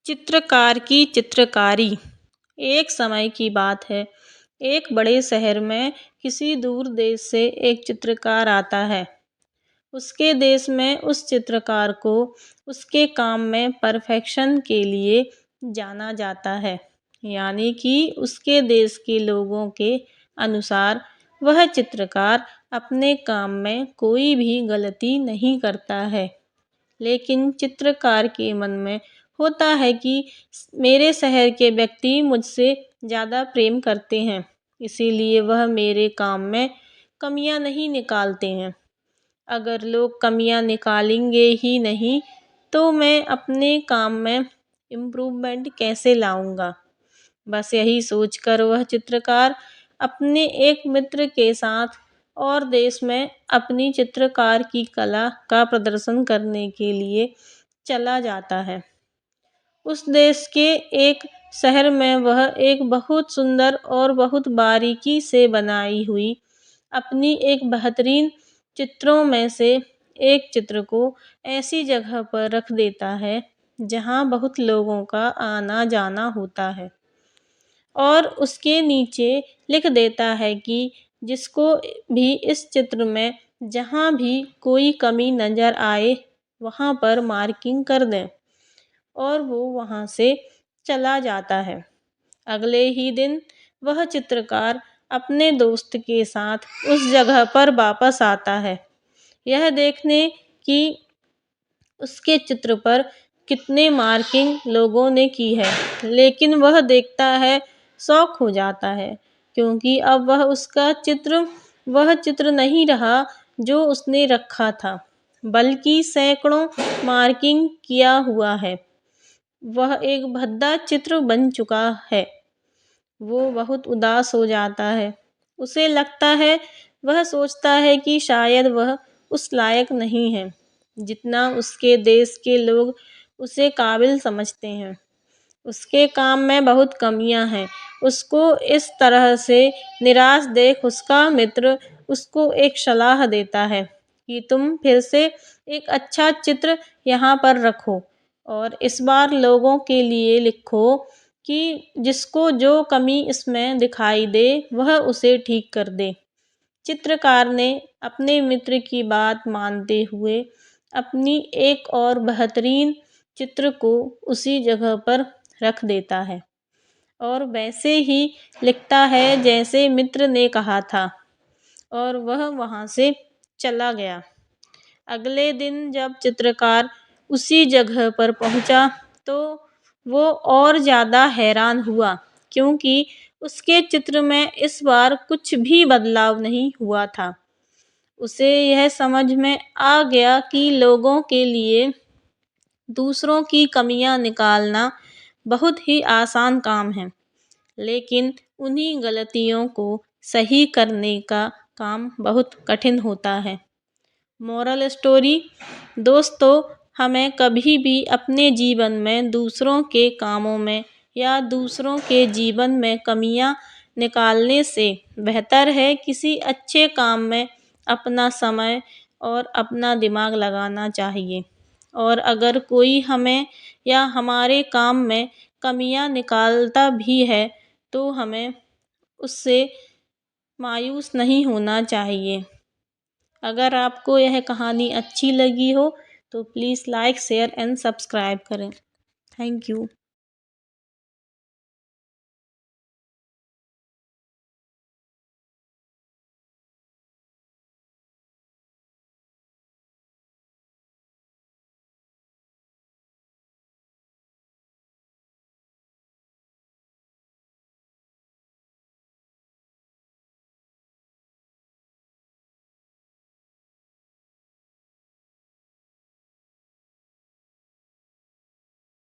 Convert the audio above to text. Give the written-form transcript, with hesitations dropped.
चित्रकार की चित्रकारी। एक समय की बात है। एक बड़े शहर में किसी दूर देश से एक चित्रकार आता है। उसके देश में उस चित्रकार को उसके काम में परफेक्शन के लिए जाना जाता है। यानी कि उसके देश के लोगों के अनुसार वह चित्रकार अपने काम में कोई भी गलती नहीं करता है। लेकिन चित्रकार के मन में होता है कि मेरे शहर के व्यक्ति मुझसे ज़्यादा प्रेम करते हैं, इसीलिए वह मेरे काम में कमियां नहीं निकालते हैं। अगर लोग कमियां निकालेंगे ही नहीं तो मैं अपने काम में इम्प्रूवमेंट कैसे लाऊंगा। बस यही सोचकर वह चित्रकार अपने एक मित्र के साथ और देश में अपनी चित्रकार की कला का प्रदर्शन करने के लिए चला जाता है। उस देश के एक शहर में वह एक बहुत सुंदर और बहुत बारीकी से बनाई हुई अपनी एक बेहतरीन चित्रों में से एक चित्र को ऐसी जगह पर रख देता है जहां बहुत लोगों का आना जाना होता है, और उसके नीचे लिख देता है कि जिसको भी इस चित्र में जहाँ भी कोई कमी नज़र आए वहाँ पर मार्किंग कर दें, और वो वहाँ से चला जाता है। अगले ही दिन वह चित्रकार अपने दोस्त के साथ उस जगह पर वापस आता है, यह देखने कि उसके चित्र पर कितने मार्किंग लोगों ने की है। लेकिन वह देखता है, शॉक हो जाता है, क्योंकि अब वह चित्र नहीं रहा जो उसने रखा था, बल्कि सैकड़ों मार्किंग किया हुआ है। वह एक भद्दा चित्र बन चुका है। वो बहुत उदास हो जाता है। उसे लगता है, वह सोचता है कि शायद वह उस लायक नहीं है जितना उसके देश के लोग उसे काबिल समझते हैं। उसके काम में बहुत कमियां हैं। उसको इस तरह से निराश देख उसका मित्र उसको एक सलाह देता है कि तुम फिर से एक अच्छा चित्र यहाँ पर रखो और इस बार लोगों के लिए लिखो कि जिसको जो कमी इसमें दिखाई दे वह उसे ठीक कर दे। चित्रकार ने अपने मित्र की बात मानते हुए अपनी एक और बेहतरीन चित्र को उसी जगह पर रख देता है और वैसे ही लिखता है जैसे मित्र ने कहा था, और वह वहाँ से चला गया। अगले दिन जब चित्रकार उसी जगह पर पहुंचा तो वो और ज़्यादा हैरान हुआ, क्योंकि उसके चित्र में इस बार कुछ भी बदलाव नहीं हुआ था। उसे यह समझ में आ गया कि लोगों के लिए दूसरों की कमियां निकालना बहुत ही आसान काम है, लेकिन उन्हीं गलतियों को सही करने का काम बहुत कठिन होता है। Moral story. दोस्तों, हमें कभी भी अपने जीवन में दूसरों के कामों में या दूसरों के जीवन में कमियां निकालने से बेहतर है किसी अच्छे काम में अपना समय और अपना दिमाग लगाना चाहिए। और अगर कोई हमें या हमारे काम में कमियां निकालता भी है तो हमें उससे मायूस नहीं होना चाहिए। अगर आपको यह कहानी अच्छी लगी हो तो please like share and subscribe करें। Thank you.